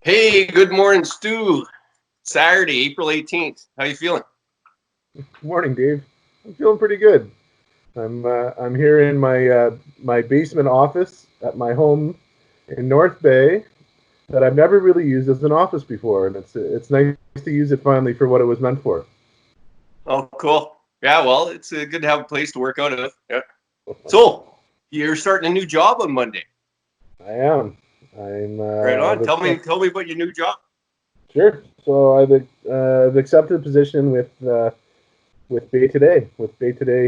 Hey, good morning, Stu. Saturday, April 18th. How you feeling? Good morning, Dave. I'm feeling pretty good. I'm here in my basement office at my home in North Bay that I've never really used as an office before, and it's nice to use it finally for what it was meant for. Oh, cool. Yeah, well, it's good to have a place to work out of. Yeah. So, you're starting a new job on Monday. I am. I'm. Right on. I've accept- Tell me about your new job. Sure. So I've accepted a position with Bay Today,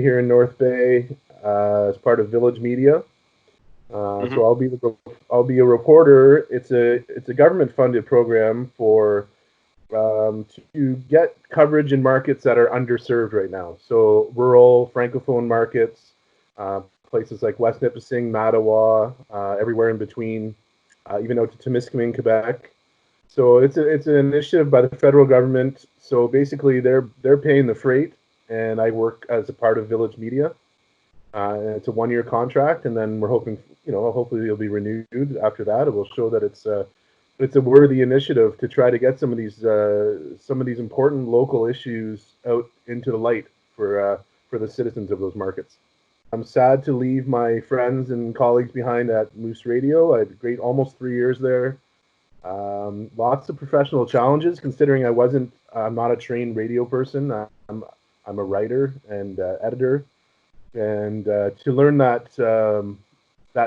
here in North Bay, as part of Village Media. Mm-hmm. So I'll be a reporter. It's a government funded program for to get coverage in markets that are underserved right now. So rural francophone markets, places like West Nipissing, Mattawa, everywhere in between, even out to Temiskaming, Quebec. So it's an initiative by the federal government. So basically, they're paying the freight, and I work as a part of Village Media. And it's a 1 year contract, and then we're hoping, hopefully it'll be renewed after that. It will show that it's a worthy initiative to try to get some of these important local issues out into the light for the citizens of those markets. I'm sad to leave my friends and colleagues behind at Moose Radio. I had almost 3 years there. Lots of professional challenges, considering I'm not a trained radio person. I'm a writer and editor, and to learn that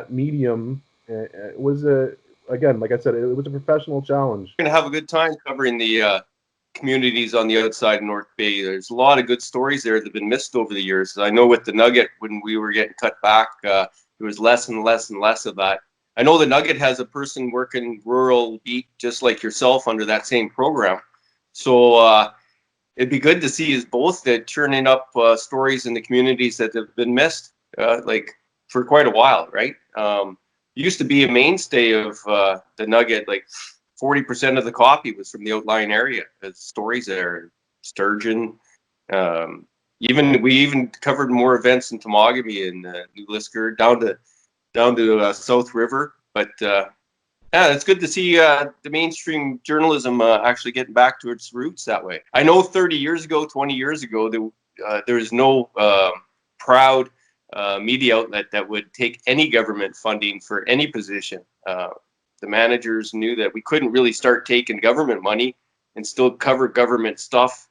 medium was again, like I said, it was a professional challenge. We're going to have a good time covering the communities on the outside of North Bay. There's a lot of good stories there that have been missed over the years. I know with the Nugget, when we were getting cut back, there was less and less and less of that. I know the Nugget has a person working rural beat just like yourself under that same program. So it'd be good to see is both that churning up stories in the communities that have been missed, like for quite a while, right? Used to be a mainstay of the Nugget. Like 40% of the copy was from the outlying area. The stories there, sturgeon. We even covered more events in Temagami and New Lisker down to South River. But yeah, it's good to see the mainstream journalism actually getting back to its roots that way. I know 30 years ago, 20 years ago, there was no proud media outlet that would take any government funding for any position. The managers knew that we couldn't really start taking government money and still cover government stuff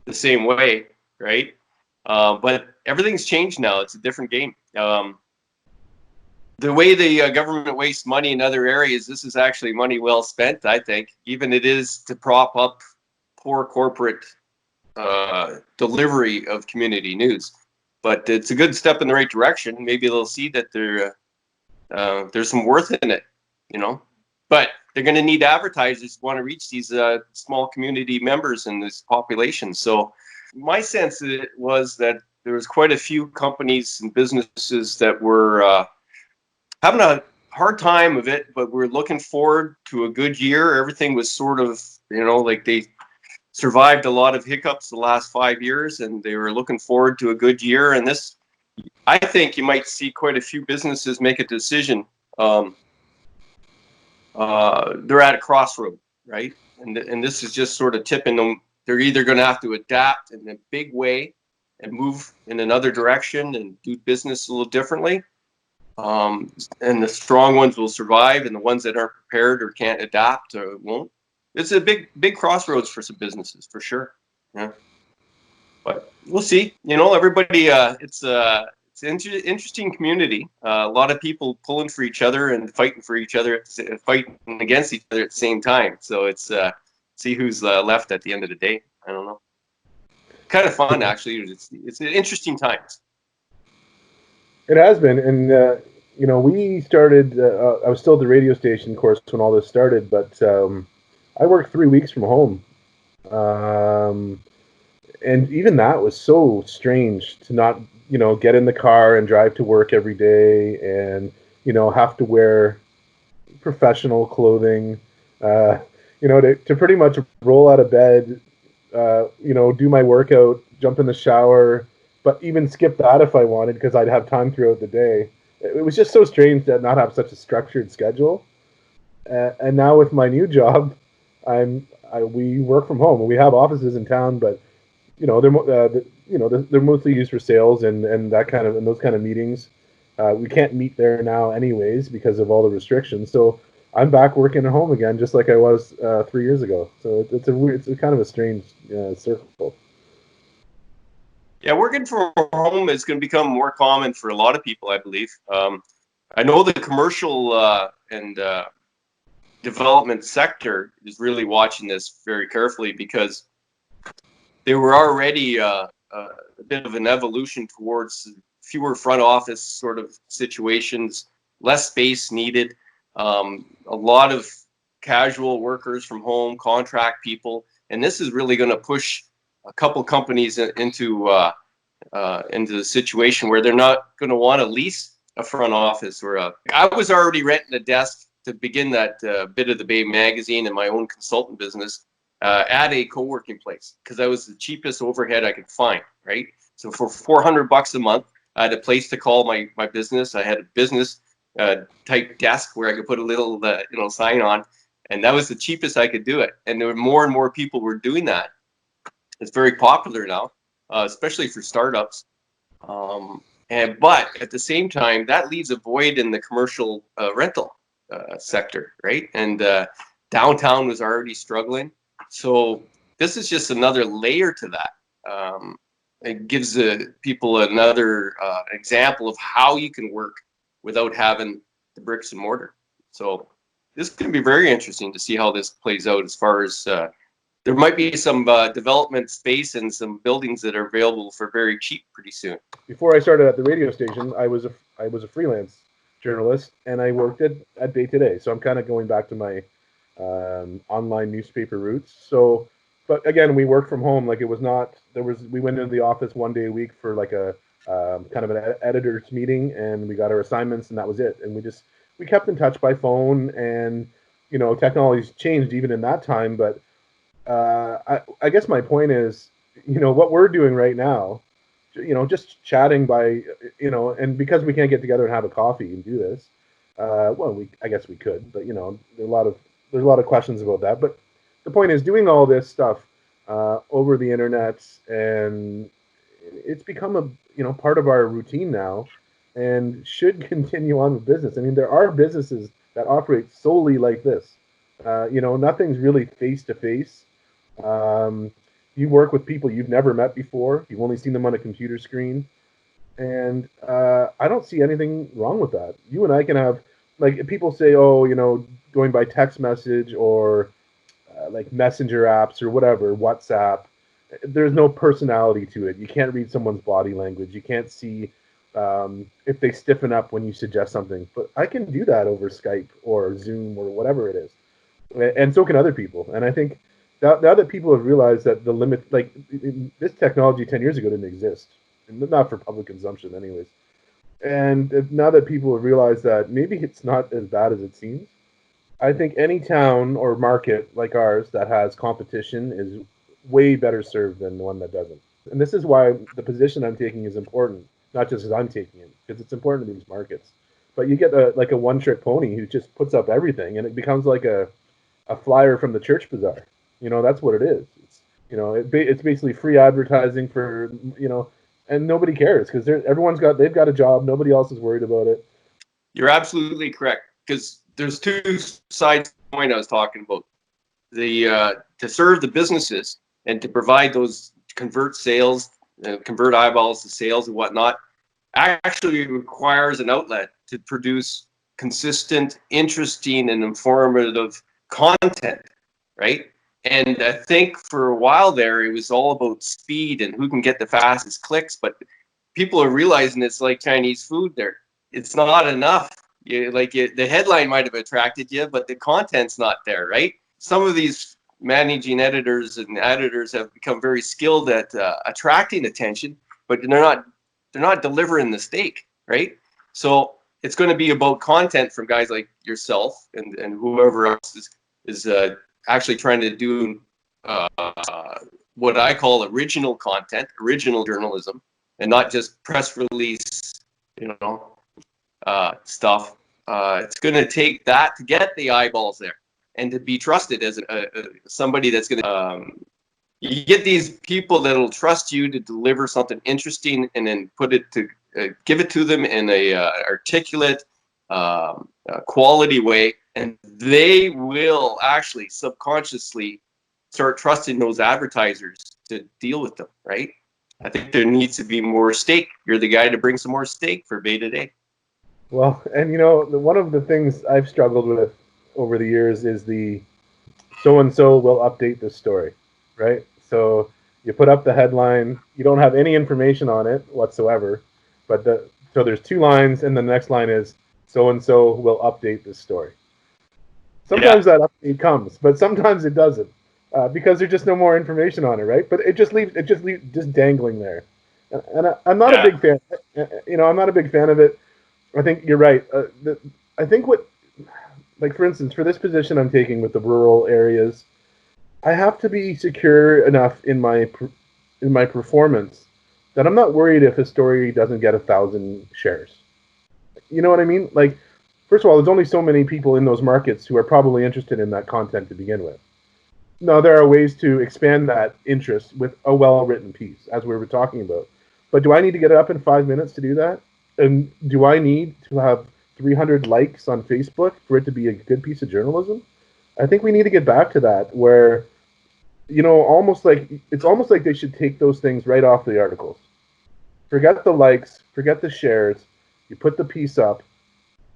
the same way, right? But everything's changed now. It's a different game. The way the government wastes money in other areas, this is actually money well spent, I think. Even it is to prop up poor corporate delivery of community news. But it's a good step in the right direction. Maybe they'll see that there's some worth in it, But they're going to need advertisers who want to reach these small community members in this population. So my sense was that there was quite a few companies and businesses that were having a hard time of it, but we're looking forward to a good year. Everything was sort of, like they survived a lot of hiccups the last 5 years, and they were looking forward to a good year. And this, I think you might see quite a few businesses make a decision. They're at a crossroad, right? And this is just sort of tipping them. They're either going to have to adapt in a big way and move in another direction and do business a little differently. And the strong ones will survive, and the ones that aren't prepared or can't adapt won't. It's a big crossroads for some businesses, for sure. Yeah, but we'll see. Everybody. It's an interesting community. A lot of people pulling for each other and fighting for each other, fighting against each other at the same time. So it's see who's left at the end of the day. I don't know. Kind of fun, actually. It's an interesting times. It has been, and we started. I was still at the radio station, of course, when all this started, but I worked 3 weeks from home, and even that was so strange to not, get in the car and drive to work every day, and have to wear professional clothing, to pretty much roll out of bed, do my workout, jump in the shower, but even skip that if I wanted because I'd have time throughout the day. It was just so strange to not have such a structured schedule. And now with my new job, we work from home. We have offices in town, but they're mostly used for sales and that kind of and those kind of meetings. We can't meet there now, anyways, because of all the restrictions. So I'm back working at home again, just like I was 3 years ago. So it's a kind of a strange circle. Yeah, working from home is going to become more common for a lot of people, I believe. I know the commercial and development sector is really watching this very carefully because they were already a bit of an evolution towards fewer front office sort of situations, less space needed, a lot of casual workers from home, contract people, and this is really going to push a couple companies into the situation where they're not going to want to lease a front office I was already renting a desk to begin that bit of the Bay magazine and my own consultant business at a co-working place because that was the cheapest overhead I could find, right? So for $400 a month, I had a place to call my business. I had a business type desk where I could put a little sign on, and that was the cheapest I could do it. And there were more and more people were doing that. It's very popular now, especially for startups. But at the same time, that leaves a void in the commercial rental sector, right? And downtown was already struggling. So this is just another layer to that. It gives people another example of how you can work without having the bricks and mortar. So this is going to be very interesting to see how this plays out as far as there might be some development space and some buildings that are available for very cheap pretty soon. Before I started at the radio station, I was a freelance journalist, and I worked at Bay Today. So I'm kind of going back to my online newspaper roots. So, but again, we worked from home. Like we went into the office one day a week for like a kind of an editor's meeting, and we got our assignments, and that was it. And we kept in touch by phone, and technology's changed even in that time. But I guess my point is, what we're doing right now, just chatting by, and because we can't get together and have a coffee and do this, I guess we could, but there's a lot of questions about that. But the point is, doing all this stuff over the internet, and it's become a part of our routine now, and should continue on with business. I mean, there are businesses that operate solely like this. Nothing's really face to face. You work with people you've never met before. You've only seen them on a computer screen. And I don't see anything wrong with that. You and I can have, like, people say, oh, going by text message or like messenger apps or whatever, WhatsApp, there's no personality to it. You can't read someone's body language. You can't see if they stiffen up when you suggest something. But I can do that over Skype or Zoom or whatever it is. And so can other people. And I think now that people have realized that the limit, like this technology 10 years ago didn't exist, not for public consumption anyways. And now that people have realized that maybe it's not as bad as it seems, I think any town or market like ours that has competition is way better served than the one that doesn't. And this is why the position I'm taking is important, not just as I'm taking it, because it's important to these markets. But you get like a one-trick pony who just puts up everything, and it becomes like a flyer from the church bazaar. That's what it is. It's basically free advertising for, and nobody cares because they've got a job. Nobody else is worried about it. You're absolutely correct, because there's two sides of the coin I was talking about. To serve the businesses and to provide those convert sales, convert eyeballs to sales and whatnot, actually requires an outlet to produce consistent, interesting, and informative content, right? And I think for a while there, it was all about speed and who can get the fastest clicks. But people are realizing it's like Chinese food there. It's not enough. The headline might have attracted you, but the content's not there, right? Some of these managing editors and editors have become very skilled at attracting attention, but they're not delivering the steak, right? So it's going to be about content from guys like yourself and whoever else is actually trying to do what I call original content, original journalism, and not just press release, stuff. it's going to take that to get the eyeballs there and to be trusted as somebody that's going to. You get these people that'll trust you to deliver something interesting and then give it to them in a articulate, quality way, and they will actually subconsciously start trusting those advertisers to deal with them, right? I think there needs to be more steak. You're the guy to bring some more steak for Bay today. Well, and one of the things I've struggled with over the years is the so-and-so will update this story, right? So you put up the headline, you don't have any information on it whatsoever, but so there's 2 lines, and the next line is so-and-so will update this story. Sometimes that update comes, but sometimes it doesn't, because there's just no more information on it, right? But it just leaves just dangling there, and I'm not a big fan. I'm not a big fan of it. I think you're right. I think like for instance, for this position I'm taking with the rural areas, I have to be secure enough in my performance that I'm not worried if a story doesn't get 1,000 shares. You know what I mean? Like, first of all, there's only so many people in those markets who are probably interested in that content to begin with. No, there are ways to expand that interest with a well-written piece, as we were talking about. But do I need to get it up in 5 minutes to do that? And do I need to have 300 likes on Facebook for it to be a good piece of journalism? I think we need to get back to that, where, it's almost like they should take those things right off the articles. Forget the likes, forget the shares. You put the piece up,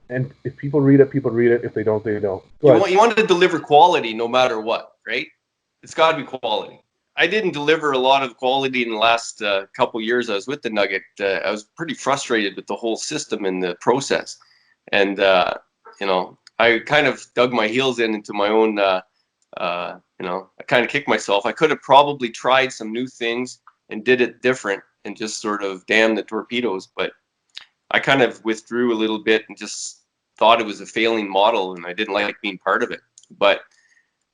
and if people read it, people read it. If they don't, they don't. You want to deliver quality no matter what, right? It's got to be quality. I didn't deliver a lot of quality in the last couple years I was with the Nugget. I was pretty frustrated with the whole system and the process. And, I kind of dug my heels into my own, I kind of kicked myself. I could have probably tried some new things and did it different and just sort of damn the torpedoes. But I kind of withdrew a little bit and just thought it was a failing model, and I didn't like being part of it. But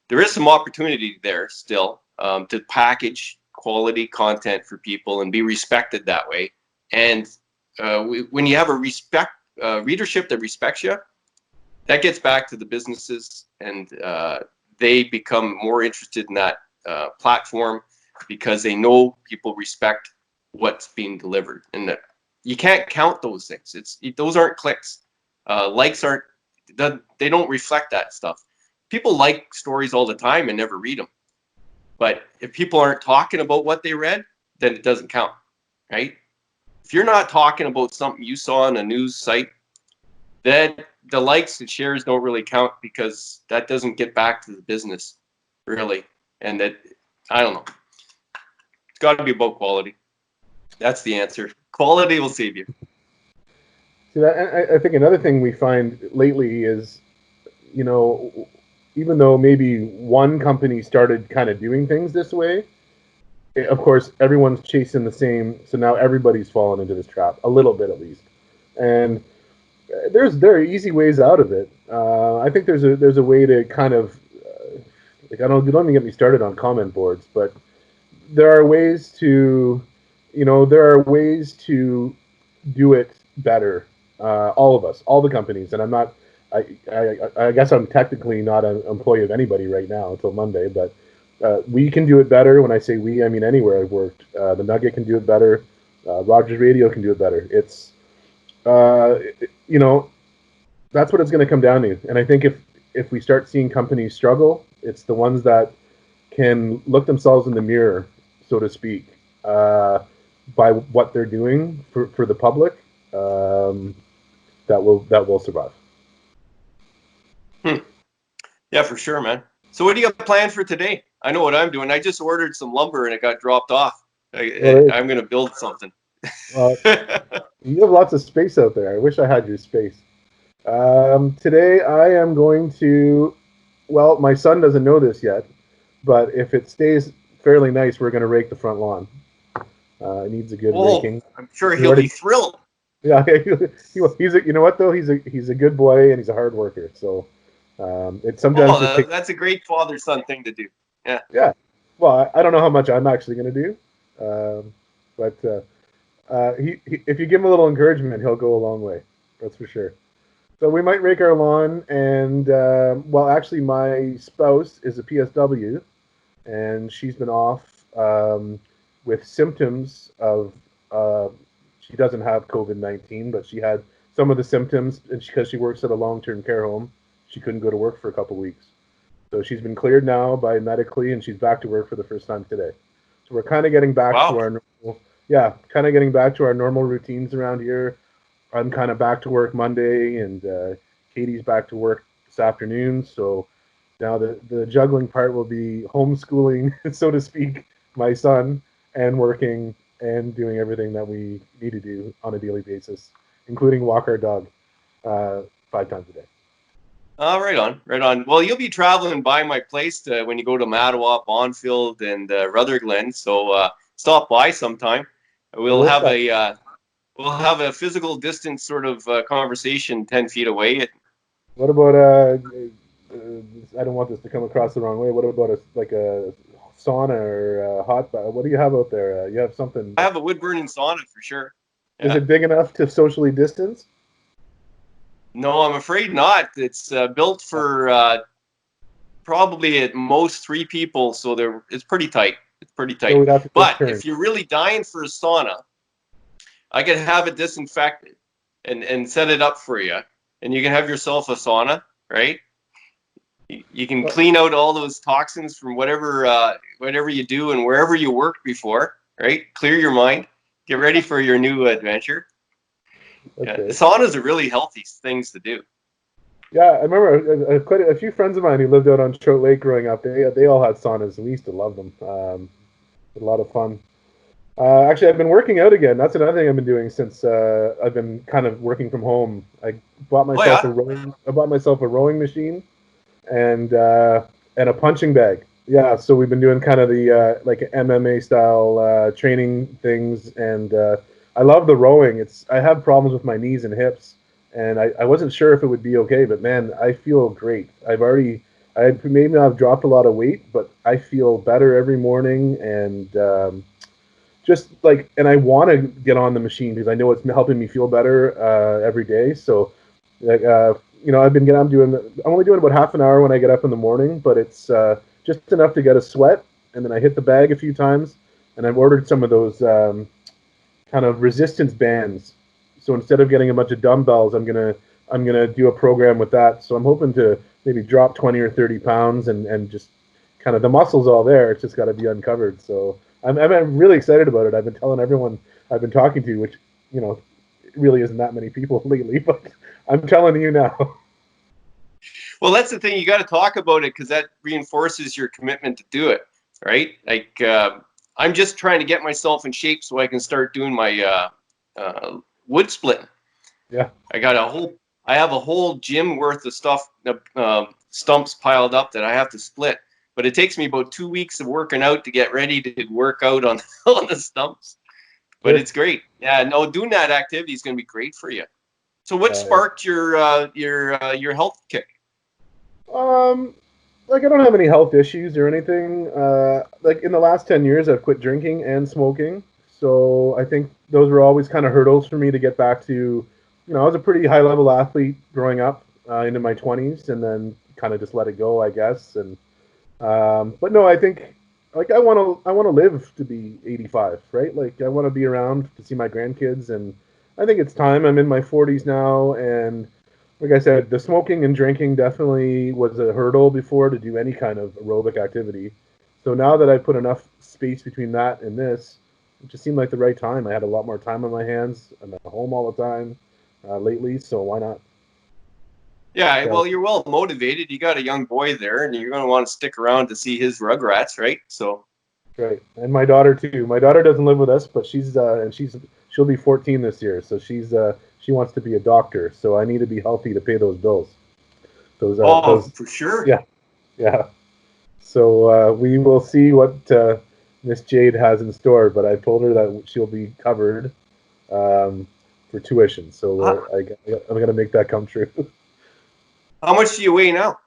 there is some opportunity there still to package quality content for people and be respected that way. And when you have a readership that respects you, that gets back to the businesses, and they become more interested in that platform because they know people respect what's being delivered. And you can't count those things. Those aren't clicks. Likes aren't. They don't reflect that stuff. People like stories all the time and never read them. But if people aren't talking about what they read, then it doesn't count, right? If you're not talking about something you saw on a news site, then the likes and shares don't really count, because that doesn't get back to the business, really. And I don't know. It's got to be about quality. That's the answer. Quality will save you. See, I think another thing we find lately is, even though maybe one company started kind of doing things this way, of course, everyone's chasing the same. So now everybody's fallen into this trap, a little bit at least. And there are easy ways out of it. I think there's a way to kind of, don't even get me started on comment boards, but there are ways to, do it better. All of us, all the companies, and I guess I'm technically not an employee of anybody right now until Monday, but we can do it better. When I say we, I mean anywhere I've worked. The Nugget can do it better. Rogers Radio can do it better. It's, that's what it's going to come down to. And I think if we start seeing companies struggle, it's the ones that can look themselves in the mirror, so to speak, by what they're doing for the public, that will survive. Yeah, for sure, man. So what do you got planned for today? I know what I'm doing. I just ordered some lumber and it got dropped off. I'm going to build something. You have lots of space out there. I wish I had your space. Today I am going to, well, my son doesn't know this yet, but if it stays fairly nice, we're going to rake the front lawn. It needs a good raking. I'm sure he'll be thrilled. Yeah, he's a, you know what though? He's a good boy and he's a hard worker. So it's sometimes that's a great father-son thing to do. Yeah. Yeah. Well, I don't know how much I'm actually going to do, but if you give him a little encouragement, he'll go a long way. That's for sure. So we might rake our lawn, and well, actually, my spouse is a PSW, and she's been off with symptoms of. Uh, she doesn't have COVID-19, but she had some of the symptoms, and because she works at a long-term care home, she couldn't go to work for a couple weeks. So she's been cleared now by medically, and she's back to work for the first time today. So we're kind of getting back to Wow. our normal, yeah, kind of getting back to our normal routines around here. I'm kind of back to work Monday, and Katie's back to work this afternoon. So now the juggling part will be homeschooling, so to speak, my son, and working and doing everything that we need to do on a daily basis, including walk our dog 5 times a day. Oh, right on, right on. Well, you'll be traveling by my place when you go to Mattawa, Bonfield, and Rutherglen. So stop by sometime. I We'll will have stop. a physical distance sort of conversation 10 feet away. What about I don't want this to come across the wrong way. What about a sauna or a hot bath? What do you have out there? You have something. I have a wood burning sauna for sure. Is Yeah. it big enough to socially distance? No, I'm afraid not. It's built for probably at most 3 people, so it's pretty tight. It's pretty So tight. we'd have to take But turns. if you're really dying for a sauna, I can have it disinfected and set it up for you, and you can have yourself a sauna, right? You can clean out all those toxins from whatever you do and wherever you worked before, right? Clear your mind, get ready for your new adventure. Yeah, Okay. saunas are really healthy things to do. Yeah, I remember quite a few friends of mine who lived out on Trout Lake growing up. They all had saunas, and we used to love them. A lot of fun. Actually, I've been working out again. That's another thing I've been doing since I've been kind of working from home. I bought Oh myself yeah, a rowing machine and a punching bag. Yeah, so we've been doing kind of the like MMA style training things, and I love the rowing. I have problems with my knees and hips, and I wasn't sure if it would be okay, but man, I feel great. I maybe I've dropped a lot of weight, but I feel better every morning, and just like, and I want to get on the machine because I know it's helping me feel better every day. So, like, I'm only doing about half an hour when I get up in the morning, but it's just enough to get a sweat, and then I hit the bag a few times, and I've ordered some of those kind of resistance bands. So instead of getting a bunch of dumbbells, I'm gonna do a program with that. So I'm hoping to maybe drop 20 or 30 pounds and just kind of the muscle's all there. It's just got to be uncovered. So I'm really excited about it. I've been telling everyone I've been talking to, which you know really isn't that many people lately, but I'm telling you now. well, that's the thing. You got to talk about it because that reinforces your commitment to do it, right? Like I'm just trying to get myself in shape so I can start doing my wood splitting. Yeah. I have a whole gym worth of stuff, stumps piled up that I have to split. But it takes me about 2 weeks of working out to get ready to work out on on the stumps. But Sure. it's great. Yeah, no, doing that activity is going to be great for you. So, what Uh, sparked your health kick? um, like I don't have any health issues or anything. Like in the last 10 years, I've quit drinking and smoking. So I think those were always kind of hurdles for me to get back to. I was a pretty high level athlete growing up into my 20s, and then kind of just let it go, I guess. And but no, I think like I want to live to be 85, right? Like I want to be around to see my grandkids, and I think it's time. I'm in my 40s now, and like I said, the smoking and drinking definitely was a hurdle before to do any kind of aerobic activity. So now that I put enough space between that and this, it just seemed like the right time. I had a lot more time on my hands. I'm at home all the time lately, so why not? Yeah, So well, you're well motivated. You got a young boy there, and you're going to want to stick around to see his Rugrats, right? So, right, and my daughter too. My daughter doesn't live with us, but she'll be 14 this year, so she wants to be a doctor. So I need to be healthy to pay those bills. oh, Those for sure. yeah, yeah. So we will see what Miss Jade has in store, but I've told her that she'll be covered um, for tuition. So How, I'm going to make that come true. how much do you weigh now?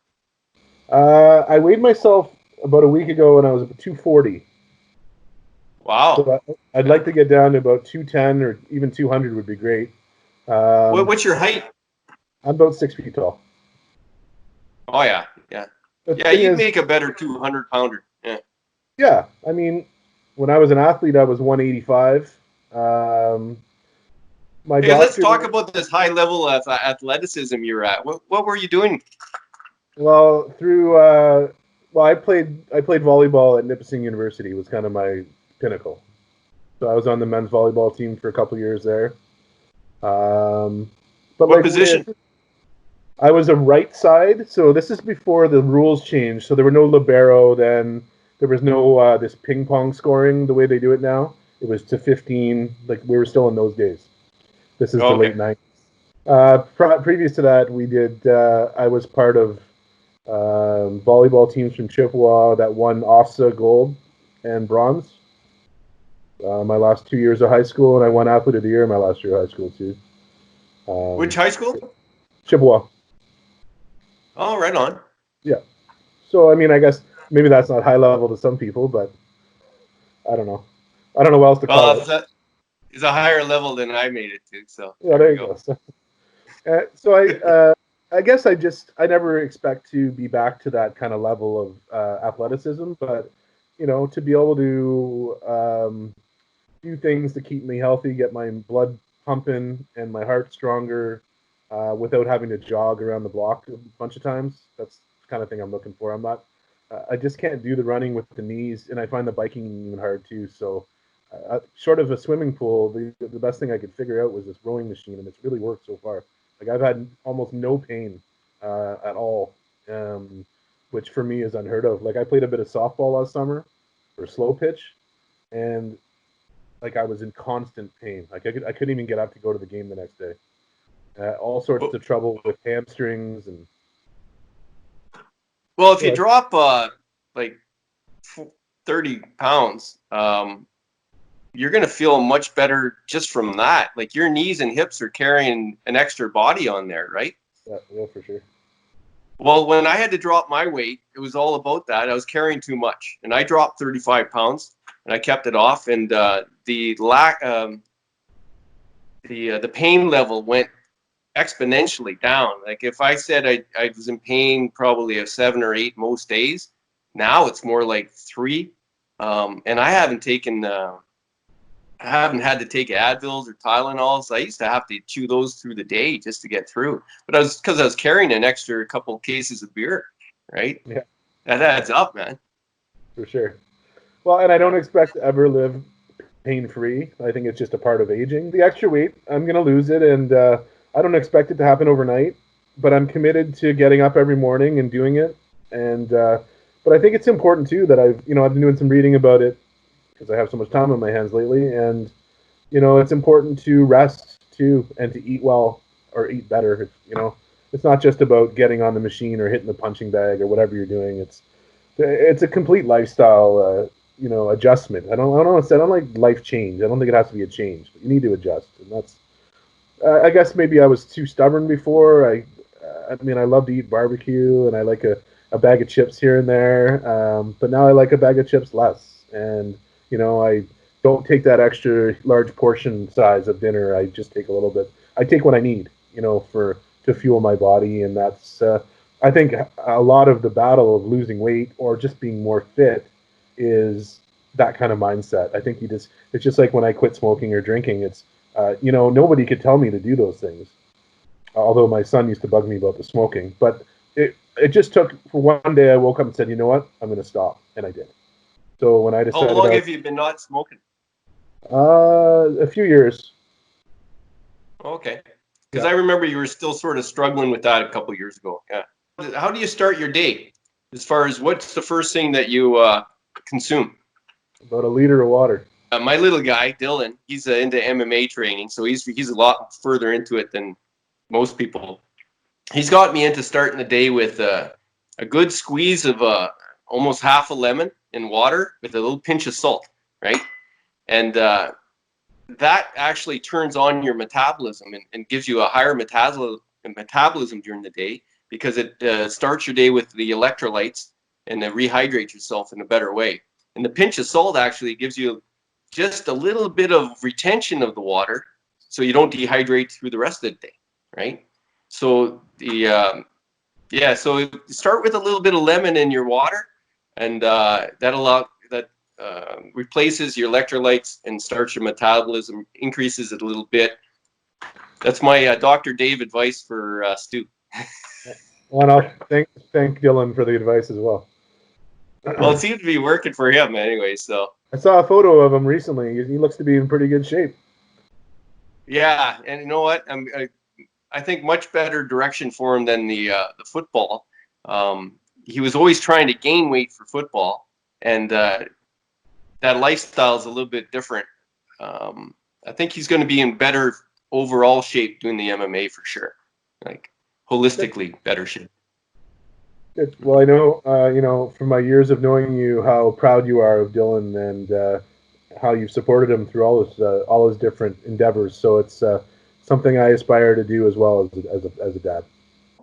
I weighed myself about a week ago, and I was 240. Wow. So I'd like to get down to about 210 or even 200 would be great. Um, What's your height? I'm about 6 feet tall. Oh yeah, yeah, The yeah. thing You'd is, make a better 200-pounder. Yeah. yeah, I mean, when I was an athlete, I was 185. Um, my Hey, let's doctor, talk about this high level of athleticism you're at. What were you doing? well, well, I played volleyball at Nipissing University. Was kind of my pinnacle. So I was on the men's volleyball team for a couple years there. Um, but What like position? I was a right side, so this is before the rules changed. So there were no libero then. There was no this ping pong scoring the way they do it now. It was to 15. Like we were still in those days. This is the Okay. late 90s. Previous to that, we did. I was part of volleyball teams from Chippewa that won OFSA gold and bronze. My last 2 years of high school, and I won Athlete of the Year my last year of high school too. Which Um, high school? Chippewa. Oh, right on. Yeah. So I mean, I guess maybe that's not high level to some people, but I don't know. I don't know what else to call Well, it. it's a higher level than I made it to. So Yeah, there there we you go. go. So I guess I never expect to be back to that kind of level of athleticism, but to be able to do things to keep me healthy, get my blood pumping and my heart stronger, without having to jog around the block a bunch of times. That's the kind of thing I'm looking for. I'm not. I just can't do the running with the knees, and I find the biking even hard too. So, short of a swimming pool, the best thing I could figure out was this rowing machine, and it's really worked so far. Like I've had almost no pain at all, which for me is unheard of. Like I played a bit of softball last summer for slow pitch, and like I was in constant pain. Like I couldn't even get up to go to the game the next day. All sorts Well, of trouble with hamstrings and well, if you what? drop like 30 pounds, you're gonna feel much better just from that. Like your knees and hips are carrying an extra body on there, right? Yeah, yeah, for sure. Well, when I had to drop my weight, it was all about that. I was carrying too much, and I dropped 35 pounds, and I kept it off. And the pain level went exponentially down. Like if I said I was in pain probably a 7 or 8 most days, now it's more like 3. And I haven't had to take Advils or Tylenols. I used to have to chew those through the day just to get through. But because I was carrying an extra couple cases of beer, right? Yeah, That adds up, man. for sure. Well, and I don't expect to ever live pain free. I think it's just a part of aging. The extra weight, I'm gonna lose it, and I don't expect it to happen overnight. But I'm committed to getting up every morning and doing it. And but I think it's important too that I've been doing some reading about it because I have so much time on my hands lately, and it's important to rest too and to eat well or eat better. It's not just about getting on the machine or hitting the punching bag or whatever you're doing. It's a complete lifestyle, adjustment. I don't like life change. I don't think it has to be a change, but you need to adjust, and that's. I guess maybe I was too stubborn before. I mean, I love to eat barbecue, and I like a bag of chips here and there. But now I like a bag of chips less, and I don't take that extra large portion size of dinner. I just take a little bit. I take what I need, for to fuel my body, and that's. I think a lot of the battle of losing weight or just being more fit is that kind of mindset. I think it's just like when I quit smoking or drinking. It's nobody could tell me to do those things. Although my son used to bug me about the smoking, but it just took for one day. I woke up and said, you know what, I'm going to stop, and I did. So when I How decided long have you been not smoking? a few years, Okay. Because yeah. I remember you were still sort of struggling with that a couple years ago. Yeah. How do you start your day? As far as what's the first thing that you consume? About a liter of water. My little guy, Dylan, he's into MMA training, so he's a lot further into it than most people. He's got me into starting the day with a good squeeze of almost half a lemon in water with a little pinch of salt, right? And that actually turns on your metabolism and gives you a higher metabolism during the day because it starts your day with the electrolytes and rehydrates yourself in a better way. And the pinch of salt actually gives you just a little bit of retention of the water so you don't dehydrate through the rest of the day, right? So so you start with a little bit of lemon in your water, and that replaces your electrolytes and starts your metabolism, increases it a little bit. That's my Dr. Dave advice for Stu. Well, and I'll thank Dylan for the advice as well. Well, it seems to be working for him anyway. So I saw a photo of him recently. He looks to be in pretty good shape. yeah, and you know what? I think much better direction for him than the football. He was always trying to gain weight for football, and that lifestyle is a little bit different. I think he's going to be in better overall shape doing the MMA for sure, like holistically better shape. Good. Well, I know, from my years of knowing you, how proud you are of Dylan and how you've supported him through all his different endeavors. So it's something I aspire to do as well as a dad.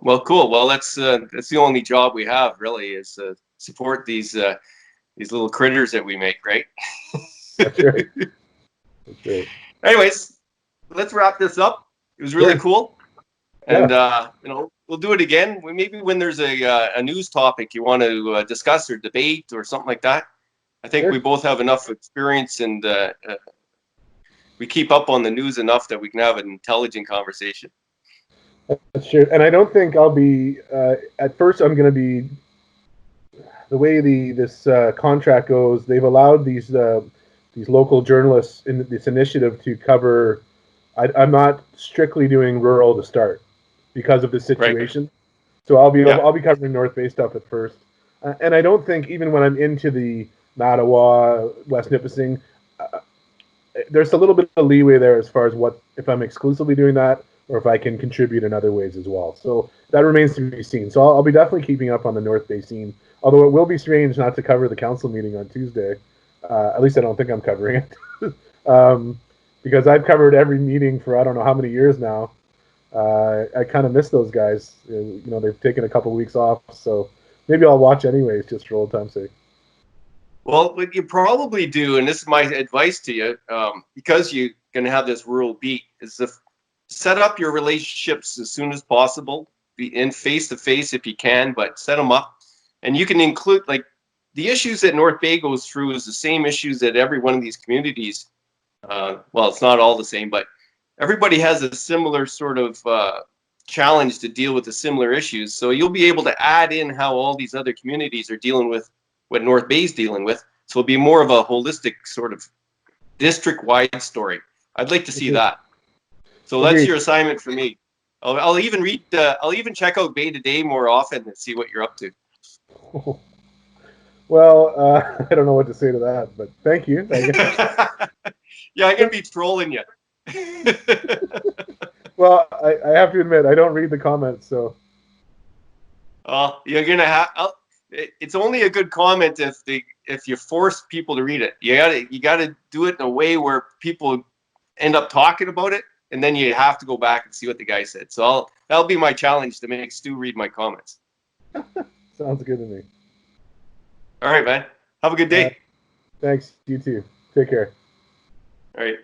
Well, cool. Well, that's the only job we have really is support these little critters that we make, right? That's right. That's right. Anyways, let's wrap this up. It was really cool. And we'll do it again. Maybe when there's a news topic you want to discuss or debate or something like that. I think we both have enough experience, and we keep up on the news enough that we can have an intelligent conversation. That's true. And I don't think I'll be. At first, I'm going to be. The way this contract goes, they've allowed these local journalists in this initiative to cover. I'm not strictly doing rural to start, because of the situation. Right. So I'll be covering North Bay stuff at first. And I don't think even when I'm into the Mattawa, West Nipissing, there's a little bit of leeway there as far as if I'm exclusively doing that or if I can contribute in other ways as well. So that remains to be seen. So I'll be definitely keeping up on the North Bay scene, although it will be strange not to cover the council meeting on Tuesday. At least I don't think I'm covering it. Because I've covered every meeting for I don't know how many years now. I kind of miss those guys. They've taken a couple weeks off, so maybe I'll watch anyways, just for old time's sake. Well, what you probably do, and this is my advice to you, because you're going to have this rural beat, is to set up your relationships as soon as possible. Be in face-to-face if you can, but set them up. And you can include, like, the issues that North Bay goes through is the same issues that every one of these communities, well, it's not all the same, but everybody has a similar sort of challenge to deal with the similar issues. So you'll be able to add in how all these other communities are dealing with what North Bay's dealing with. So it'll be more of a holistic sort of district-wide story. I'd like to see that. So that's your assignment for me. I'll even read. I'll even check out Bay Today more often and see what you're up to. Well, I don't know what to say to that, but thank you. Yeah, I'm gonna be trolling you. Well, I have to admit, I don't read the comments, so. You're gonna have. It's only a good comment if you force people to read it. You gotta do it in a way where people end up talking about it, and then you have to go back and see what the guy said. So that'll be my challenge, to make Stu read my comments. Sounds good to me. All right, man. Have a good day. Thanks. You too. Take care. All right.